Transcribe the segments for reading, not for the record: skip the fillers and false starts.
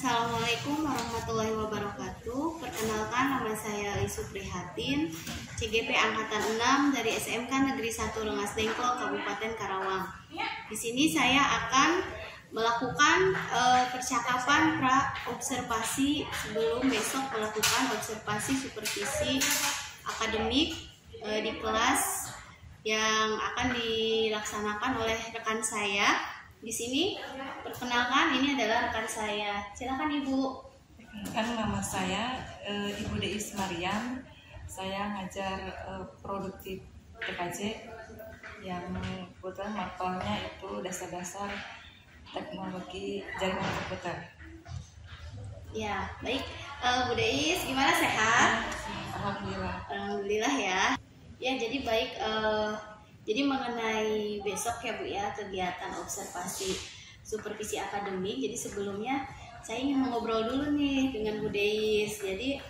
Assalamualaikum warahmatullahi wabarakatuh. Perkenalkan, nama saya Isu Prihatin, CGP Angkatan 6 dari SMK Negeri 1 Rengas Dengklok, Kabupaten Karawang. Di sini saya akan melakukan percakapan pra-observasi sebelum besok melakukan observasi supervisi akademik di kelas yang akan dilaksanakan oleh rekan saya. Di sini, perkenalkan, ini adalah rekan saya. Silakan Ibu. Kan nama saya Ibu Deis Mariam. Saya ngajar produktif TKJ yang kebetulan matanya itu dasar-dasar teknologi jaringan komputer. Ya, baik. Bu Deis, gimana, sehat? Alhamdulillah. Alhamdulillah ya. Ya, jadi baik. Jadi mengenai besok ya Bu ya, kegiatan observasi supervisi akademik. Jadi sebelumnya saya ingin ngobrol dulu nih dengan Bu Deis. Jadi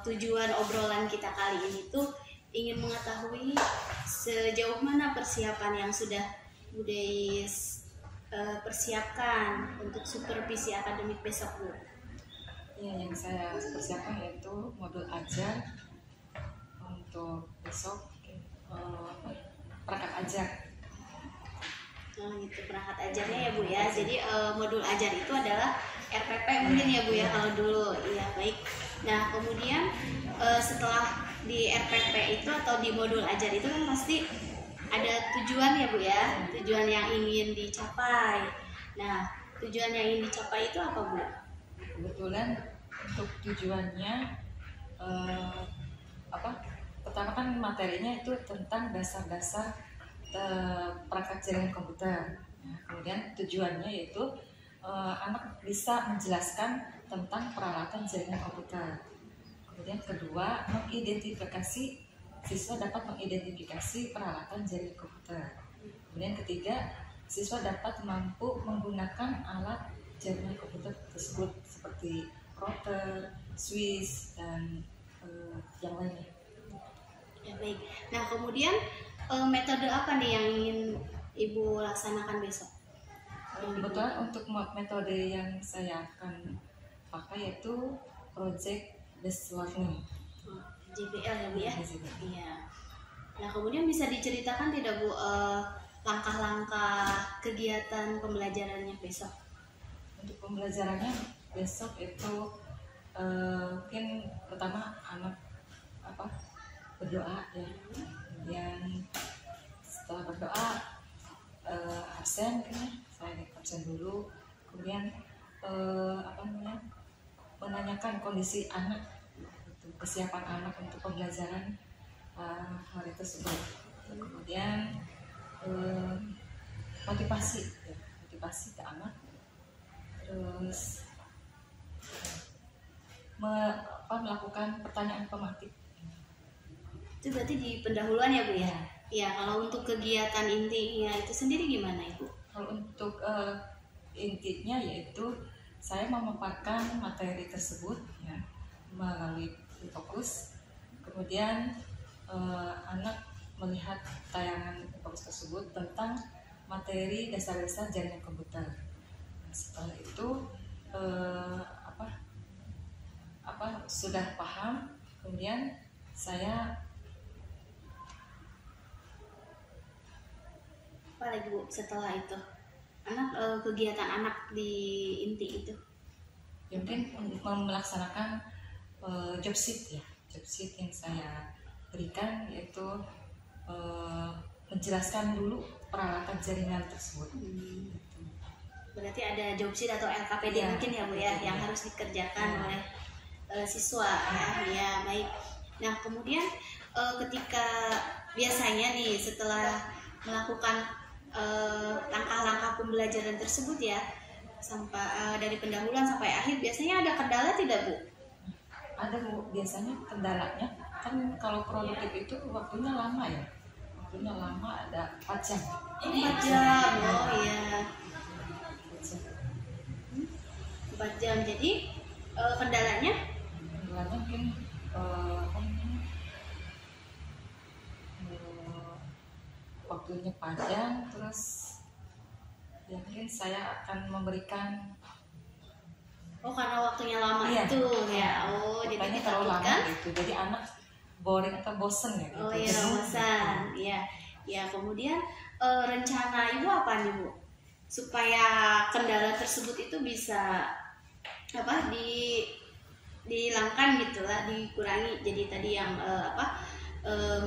tujuan obrolan kita kali ini tuh ingin mengetahui sejauh mana persiapan yang sudah Bu Deis persiapkan untuk supervisi akademik besok, Bu. Ya, yang saya persiapkan yaitu modul ajar untuk besok. Perangkat ajar. Nah, gitu, perangkat ajarnya ya Bu ya. Jadi modul ajar itu adalah RPP mungkin ya Bu ya kalau dulu. Iya, baik. Nah, kemudian setelah di RPP itu atau di modul ajar itu kan pasti ada tujuan ya Bu ya. Tujuan yang ingin dicapai. Nah, tujuan yang ingin dicapai itu apa Bu? Kebetulan untuk tujuannya pertama kan materinya itu tentang dasar-dasar perangkat jaringan komputer. Nah, kemudian tujuannya yaitu anak bisa menjelaskan tentang peralatan jaringan komputer. Kemudian kedua, siswa dapat mengidentifikasi peralatan jaringan komputer. Kemudian ketiga, siswa dapat mampu menggunakan alat jaringan komputer tersebut seperti router, switch, dan yang lainnya. Ya, baik. Nah, kemudian metode apa nih yang ingin Ibu laksanakan besok? Kebetulan untuk metode yang saya akan pakai yaitu project based learning. JBL ya Bu ya? Iya. Nah, kemudian bisa diceritakan tidak Bu langkah-langkah kegiatan pembelajarannya besok? Untuk pembelajarannya besok itu mungkin pertama anak berdoa ya. Kemudian setelah berdoa absen kan, saya absen dulu. Kemudian menanyakan kondisi anak, kesiapan anak untuk pembelajaran hari tersebut. Kemudian motivasi ke anak. Terus melakukan pertanyaan pematik. Itu berarti di pendahuluan ya Bu ya? Ya, kalau untuk kegiatan intinya itu sendiri gimana Ibu? Kalau untuk intinya yaitu saya memaparkan materi tersebut ya melalui fokus. Kemudian anak melihat tayangan fokus tersebut tentang materi dasar-dasar jaringan komputer. Nah, setelah itu sudah paham, kemudian saya apa lagi Bu setelah itu? Kegiatan anak di inti itu? ya mungkin melaksanakan job sheet yang saya berikan, yaitu menjelaskan dulu peralatan jaringan tersebut. Berarti ada job sheet atau LKPD ya, mungkin ya Bu ya, yang harus dikerjakan oleh siswa ya, baik. Nah, kemudian ketika biasanya nih setelah melakukan langkah-langkah pembelajaran tersebut ya, sampai dari pendahuluan sampai akhir, biasanya ada kendala tidak Bu? Ada Bu, biasanya kendalanya kan kalau produktif itu waktunya lama ya. Ada 4 jam. 4 jam, oh iya. 4 jam, jadi kendalanya mungkin waktunya panjang, terus ya mungkin saya akan memberikan Oh, karena waktunya lama iya. itu ya. Oh, jadi Makanya terlalu lama gitu. Jadi anak boring atau bosen ya gitu. Oh iya, bosan. Iya. Ya, kemudian rencana Ibu apa nih, Bu? Supaya kendala tersebut itu bisa apa dihilangkan gitu lah, dikurangi. Jadi tadi yang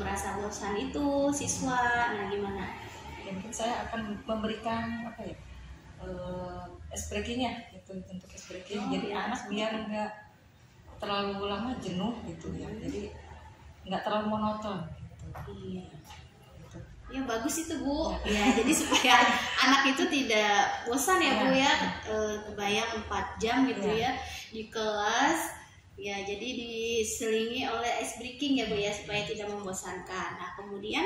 merasa bosan itu siswa. Nah, gimana? Ya, mungkin saya akan memberikan apa ya? Ice breaking-nya gitu, untuk ice breaking. Jadi anak biar nggak terlalu lama jenuh gitu ya. Jadi nggak terlalu monoton gitu. Iya. Gitu. Ya bagus itu, Bu. Ya, jadi supaya anak itu tidak bosan ya, Bu ya. Kebayang 4 jam gitu ya di kelas. Ya, jadi diselingi oleh ice breaking ya, Bu ya, supaya tidak membosankan. Nah, kemudian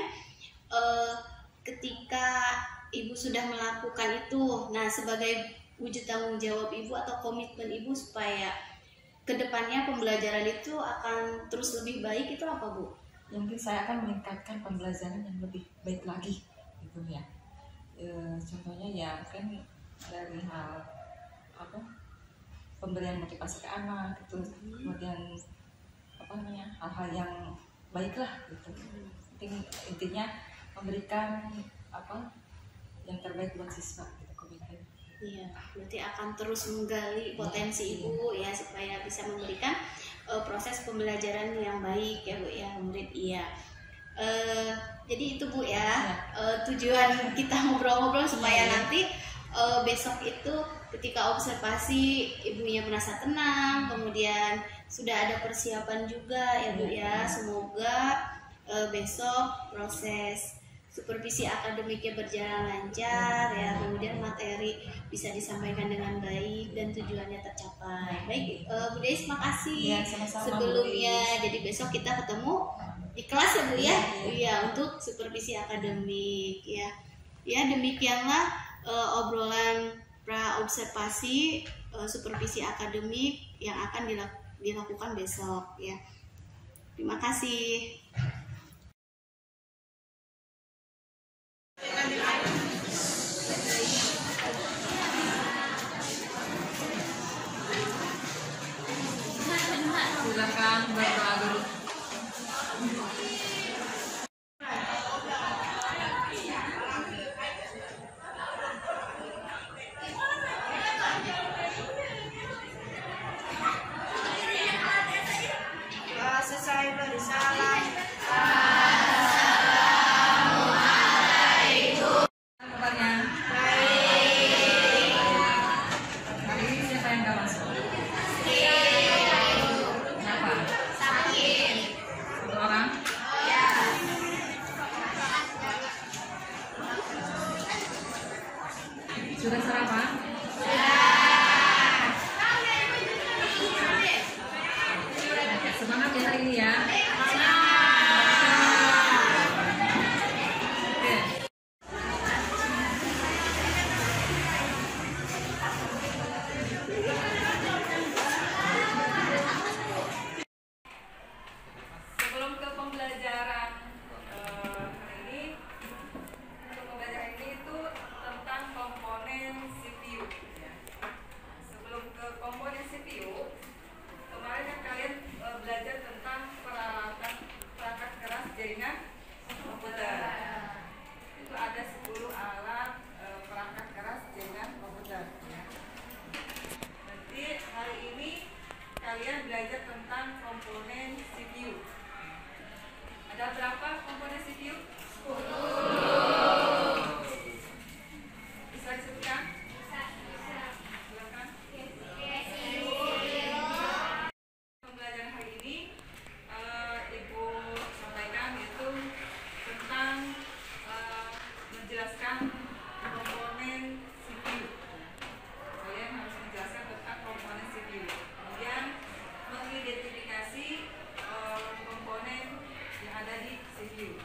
ketika Ibu sudah melakukan itu, nah sebagai wujud tanggung jawab Ibu atau komitmen Ibu supaya kedepannya pembelajaran itu akan terus lebih baik, itu apa, Bu? Ya, mungkin saya akan meningkatkan pembelajaran yang lebih baik lagi gitu ya. Contohnya ya mungkin dari hal apa, pemberian motivasi ke anak gitu, kemudian apa namanya, hal-hal yang baik lah gitu. Intinya memberikan apa yang terbaik buat siswa gitu, komitmen. Iya, berarti akan terus menggali potensi Ibu ya, supaya bisa memberikan proses pembelajaran yang baik ya, Bu ya, murid. Iya. Jadi itu, Bu ya, tujuan kita ngobrol-ngobrol supaya nanti besok itu ketika observasi ibunya merasa tenang, kemudian sudah ada persiapan juga ya, Bu ya. Semoga besok proses supervisi akademiknya berjalan lancar ya, kemudian materi bisa disampaikan dengan baik dan tujuannya tercapai. Baik, Bu Deis, makasih ya, sama-sama, sebelumnya. Jadi besok kita ketemu di kelas ya, Bu ya. Iya, untuk supervisi akademik ya. Ya, demikianlah obrolan pra observasi supervisi akademik yang akan dilakukan besok ya. Terima kasih. Silakan berdoa dulu. Selesai bersalam. Kabarnya? Hari ini siapa yang nggak masuk? Kenapa? Satu orang? Sudah sarapan? Semangat ya hari ini ya. Oke. Sebelum ke pembelajaran hari ini, untuk pembelajaran ini itu tentang komponen CPU. Sebelum ke komponen CPU, kemarin kan kalian belajar tentang perangkat keras jaringan komputer. Itu ada 10 alat perangkat keras jaringan komputer. Nanti hari ini kalian belajar tentang komponen CPU. Ada berapa komponen CPU? 10. Bisa disebutkan? Silakan. Pembelajaran hari ini Ibu sampaikan itu tentang menjelaskan komponen CPU. Kalian harus menjelaskan tentang komponen CPU. Kemudian mengidentifikasi komponen yang ada di CPU.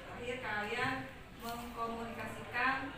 Terakhir kalian mengkomunikasikan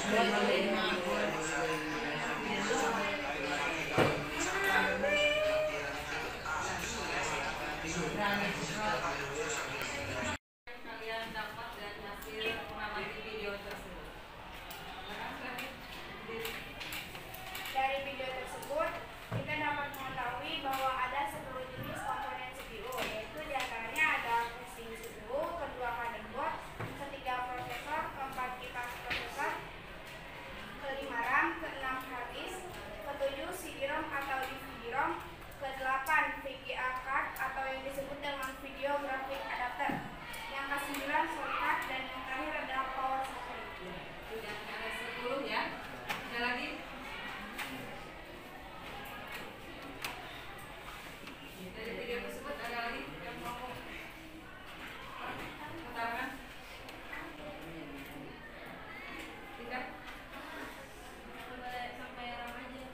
Kalian dapat dari hasil mengamati video tersebut. Dari video tersebut, kita dapat mengetahui bahwa ada 10 jenis komponen CPU, yaitu diantaranya ada casing CPU, kedua motherboard, ketiga prosesor, keempat kipas prosesor, kelima RAM, keenam hard disk, ketujuh CD-ROM atau DVD-ROM, kedelapan VGA card atau yang disebut dengan video graphic adapter, yang kesembilan shortcut, dan yang terakhir adalah power supply. Sudah ada 10 ya. Ada lagi? Dari video tersebut ada lagi yang mau utarakan? Tidak? Sampai RAM aja.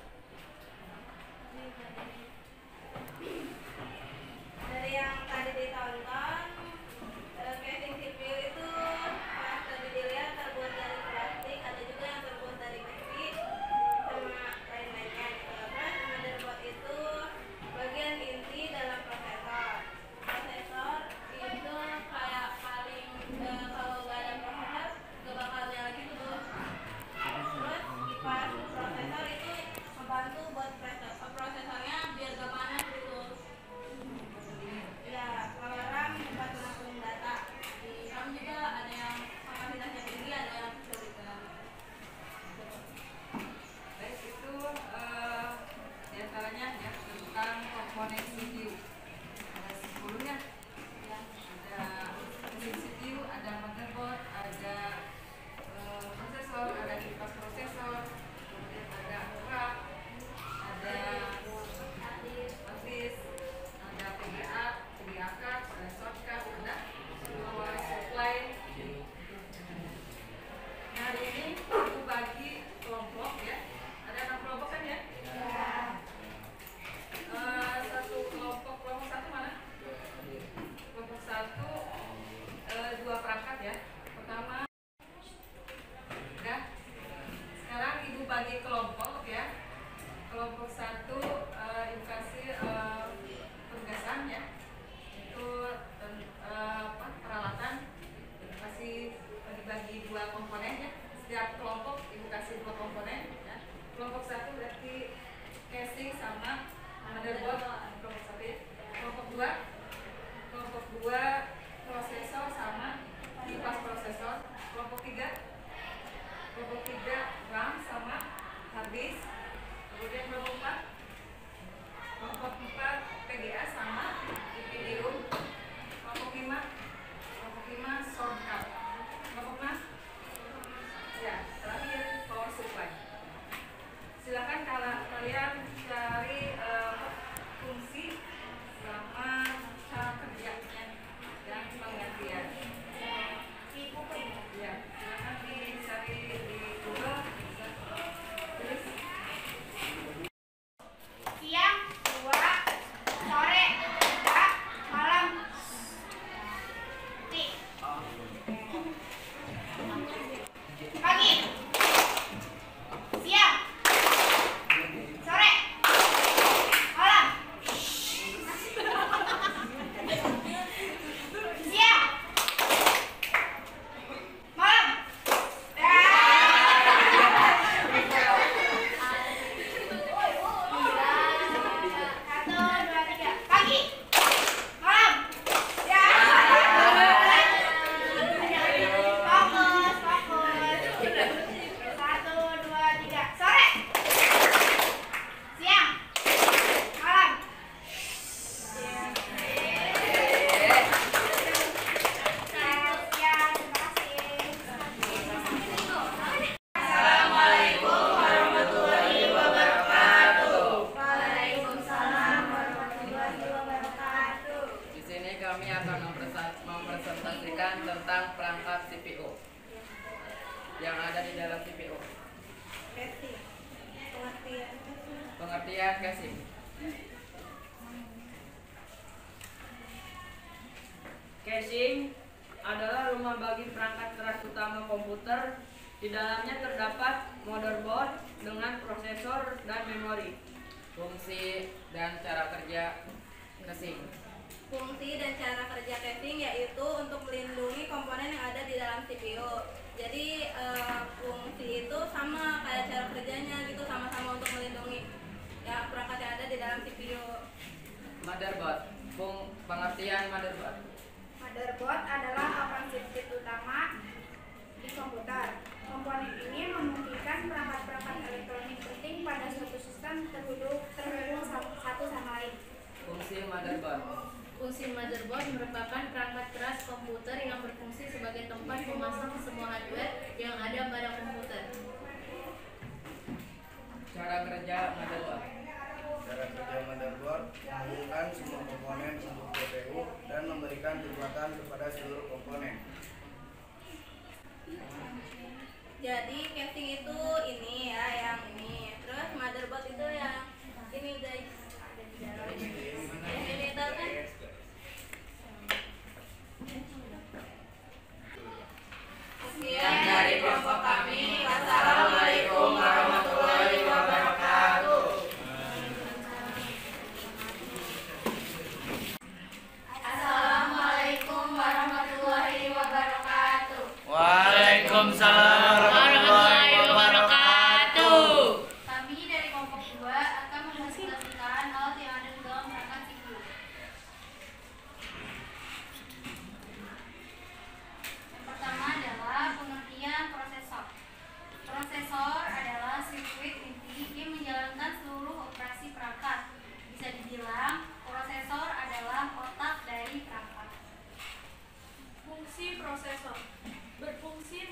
Dari yang tadi ditonton, casing CPU itu pas tadi dilihat terbuat dari plastik, ada juga yang terbuat dari besi sama lain-lainnya. Terus motherboard itu bagian inti dalam prosesor. Prosesor itu kayak paling kalau nggak ada prosesor nggak bakal nyala gitu tuh. Terus kipas prosesor itu membantu buat prosesornya biar gak panas gitu. Ya, kalau RAM buat menampung data. Di RAM juga ada yang kapasitasnya tinggi, ada yang kesulitan. Baik, itu diantaranya ya tentang komponen CPU. Ada 10 ya. Ada mesin CPU, ada motherboard, ada prosesor, ada kipas prosesor, kemudian ada RAM, ada hard disk, ada VGA card, ada shortcut, ada power supply. Nah, ini aku bagi kelompok ya. Ada 6 kelompok kan ya? Satu kelompok satu mana? Kelompok satu 2 perangkat ya. Pertama, udah. Sekarang ibu bagi kelompok ya. Kelompok satu ibu kasih penugasan ya. Itu peralatan. Ibu kasih dibagi 2 komponen ya. Setiap kelompok ibu kasih 2 komponen ya. Kelompok satu berarti casing sama motherboard. Kelompok satu ya. Kelompok 2 prosesor sama kipas prosesor. Kelompok 3 RAM sama hard disk. Kemudian kelompok 4 PGA sama DVD-ROM. Kelompok 5 shortcut. Kelompok 6 ya terakhir power supply. Silakan kalau kalian cari fungsi sama cara kerjanya dan pengertian. Ya, silakan dicari di Google. Tulis. Siang 2, sore 3, malam Tik. Pagi, siang, sore, malam. Siang, malam. Satu, dua, tiga. Pagi, malam. Ya. Fokus, fokus. Satu, dua, tiga. Sore, siang, malam. Siang, terima kasih. Assalamualaikum warahmatullahi wabarakatuh. Waalaikumsalam warahmatullahi wabarakatuh. Di sini kami akan mempresentasikan tentang perangkat CPU yang ada di dalam CPU. Pengertian casing. Casing adalah rumah bagi perangkat keras utama komputer Di dalamnya terdapat motherboard dengan prosesor dan memori. Fungsi dan cara kerja casing. Fungsi dan cara kerja casing yaitu untuk melindungi komponen yang ada di dalam CPU. Jadi fungsi itu sama kayak cara kerjanya gitu, sama-sama untuk melindungi ya perangkat yang ada di dalam CPU. Motherboard. Pengertian motherboard. Motherboard adalah papan sirkuit utama di komputer. Komponen ini memungkinkan perangkat-perangkat elektronik penting pada suatu sistem terhubung satu sama lain. Fungsi motherboard. Fungsi motherboard merupakan perangkat keras komputer yang berfungsi sebagai tempat memasang semua hardware yang ada pada komputer. Cara kerja motherboard. Cara kerja motherboard menghubungkan semua komponen untuk CPU dan memberikan kekuatan kepada seluruh komponen. Jadi casing itu ini ya, yang ini. Terus motherboard itu yang ini guys, ada di dalam ini tahu kan? Sekian dari kelompok kami. Wassalamualaikum warahmatullahi wabarakatuh. Assalamualaikum warahmatullahi wabarakatuh. Waalaikumsalam warahmatullahi wabarakatuh. Kami dari kelompok 2 akan mempresentasikan alat yang ada di dalam perangkat CPU. Yang pertama adalah pengertian prosesor. Prosesor adalah sirkuit inti yang menjalankan seluruh operasi perangkat. Bisa dibilang prosesor adalah otak dari perangkat. Fungsi prosesor berfungsi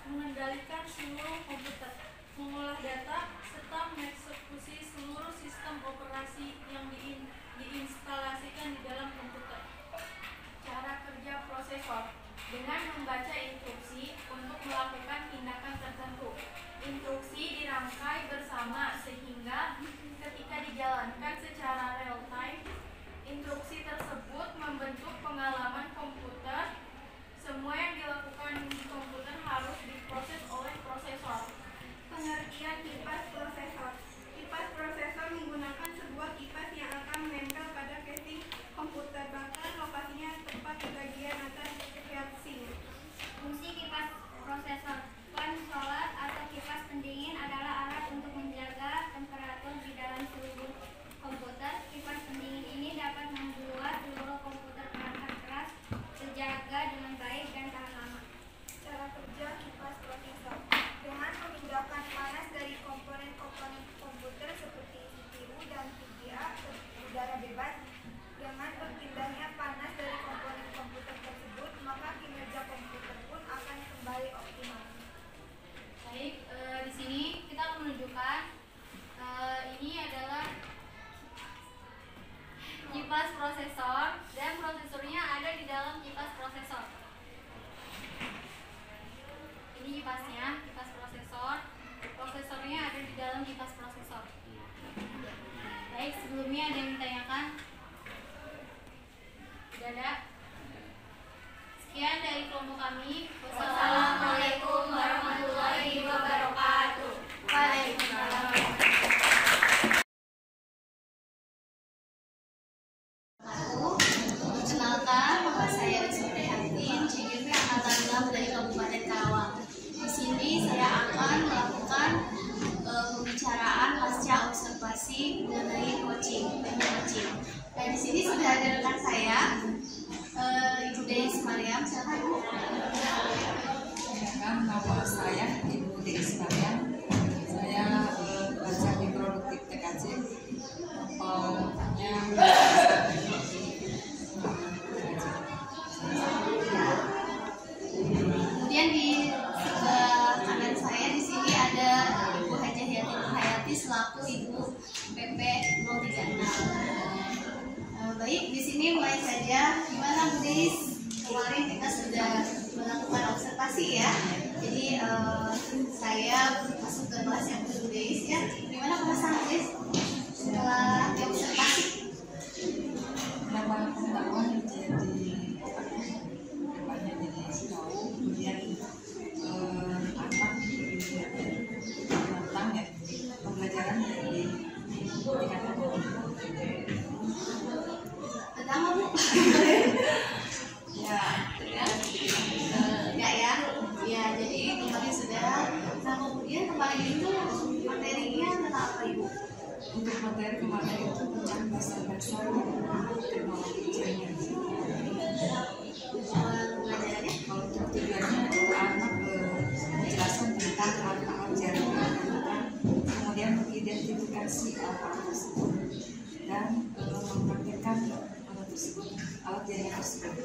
mengendalikan seluruh komputer, mengolah data, serta mengeksekusi seluruh sistem operasi yang diinstalasikan di dalam komputer. Cara kerja prosesor dengan membaca instruksi untuk melakukan tindakan tertentu. Instruksi dirangkai bersama sehingga ketika dijalankan secara real time, instruksi tersebut membentuk pengalaman komputer. Semua yang dilakukan di komputer harus diproses oleh prosesor. Pengertian kipas prosesor. Kipas prosesor menggunakan sebuah kipas yang akan menempel pada casing komputer, bahkan lokasinya tepat di bagian atas casing. Fungsi kipas prosesor. Konsoler atau kipas pendingin adalah alat untuk menjaga temperatur di dalam seluruh komputer. Kipas pendingin ini dapat membuat seluruh komputer perangkat keras terjaga dengan baik dan tahan lama. Cara kerja kipas prosesor dengan memindahkan panas dari komponen-komponen komputer seperti CPU dan VGA ke udara bebas. Dengan berpindahnya panas dari komponen komputer tersebut, maka kinerja komputer pun akan kembali optimal. Baik, di sini kita akan menunjukkan ini adalah kipas prosesor dan prosesornya ada di dalam kipas prosesor. Ini kipasnya, kipas prosesor. Prosesornya ada di dalam kipas prosesor. Baik, sebelumnya ada yang ditanyakan? Tidak ada? Sekian dari kelompok kami. Wassalamualaikum warahmatullahi wabarakatuh. Waalaikumsalam. Perkenalkan, nama saya Isuk Prihatin, CGP Angkatan 6 dari Kabupaten Karawang. Di sini saya akan melakukan pembicaraan pasca observasi mengenai coaching. Nah, di sini sudah ada rekan saya, Ibu Deis Mariam. Silakan Bu. Nama saya Ibu Deis Mariam. Saya belajar di Produktif TKJ. Kemudian di sebelah kanan saya di sini ada Ibu Hajah Hayati selaku Ibu PP 036. Baik, di sini mulai saja. Gimana Bu Deis? Kemarin kita sudah melakukan observasi ya. Jadi saya masuk ke kemarin sudah. Nah kemudian kemarin itu materinya tentang apa Ibu? Untuk materi kemarin itu tentang dasar-dasar teknologi jaringan. Pelajarannya? Kalau untuk tujuannya itu anak menjelaskan tentang alat-alat jaringan, kemudian mengidentifikasi alat tersebut dan mempraktikkan alat jaringan tersebut.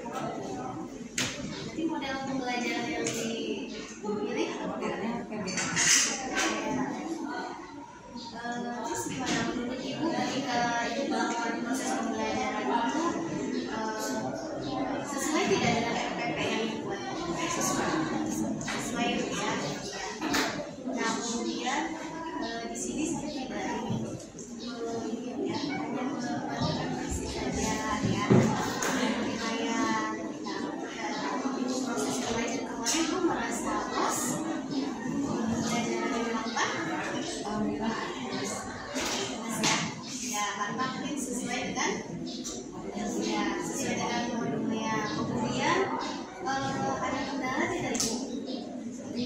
Jadi model pembelajaran yang dipilih Modelnya PBM. Terus gimana menurut Ibu ketika Ibu melakukan proses pembelajaran itu sesuai tidak dengan RPP yang dibuat? Sesuai ya. Nah kemudian di sini saya tidak ingin ya hanya melakukan visi saja ya penilaian. Nah proses pembelajaran kemarin Ibu merasa puas pembelajaran yang dilakukan? Alhamdulillah. Ya karena mungkin sesuai dengan modulnya. Kemudian ada kendala tidak Ibu?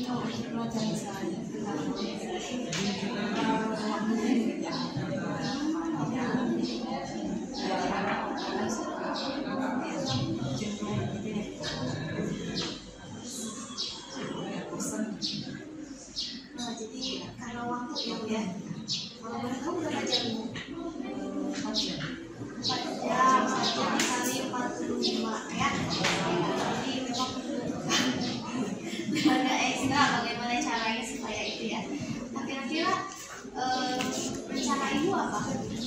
Kalau untuk pelajaran saya Jadi karena waktu ya. Kalau boleh tahu berapa jam Ibu? 4 jam kali 45 ya. Jadi memang agak ekstra bagaimana caranya supaya itu ya. Nah kira-kira rencana Ibu apa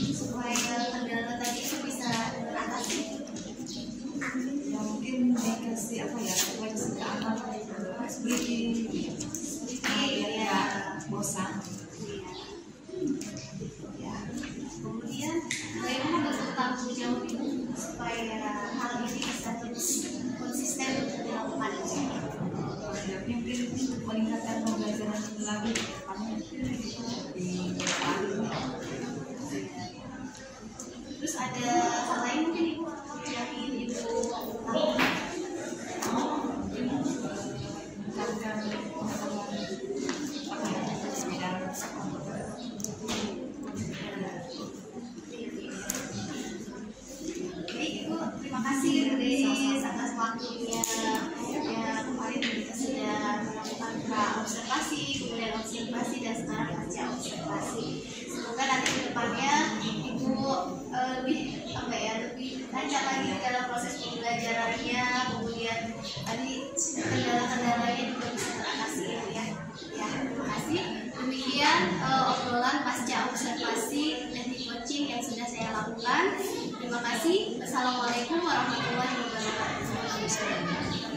supaya kendala tadi itu bisa teratasi? ya mungkin dikasih apa ya, dikasih ke anak seperti ya bosan. Ya. Kemudian bagaimana bentuk tanggung jawab Ibu supaya hal ini bisa terus konsisten untuk dilakukan? Mungkin untuk meningkatkan pembelajaran lagi di depannya di Terus ada hal lain mungkin Ibu yang ingin Ibu lakukan? meningkatkan pengetahuan bidang komputer. Jadi Ibu terima kasih atas waktunya. Ya kemarin kita sudah melakukan pra-observasi, kemudian observasi dan sekarang pasca observasi. Semoga nanti ke depannya Ibu lebih lancar lagi dalam proses pembelajarannya, kemudian tadi kendala-kendalanya juga bisa teratasi ya. Ya terima kasih. Demikian obrolan pasca observasi teknik coaching yang sudah saya lakukan. Terima kasih. Assalamualaikum warahmatullahi wabarakatuh.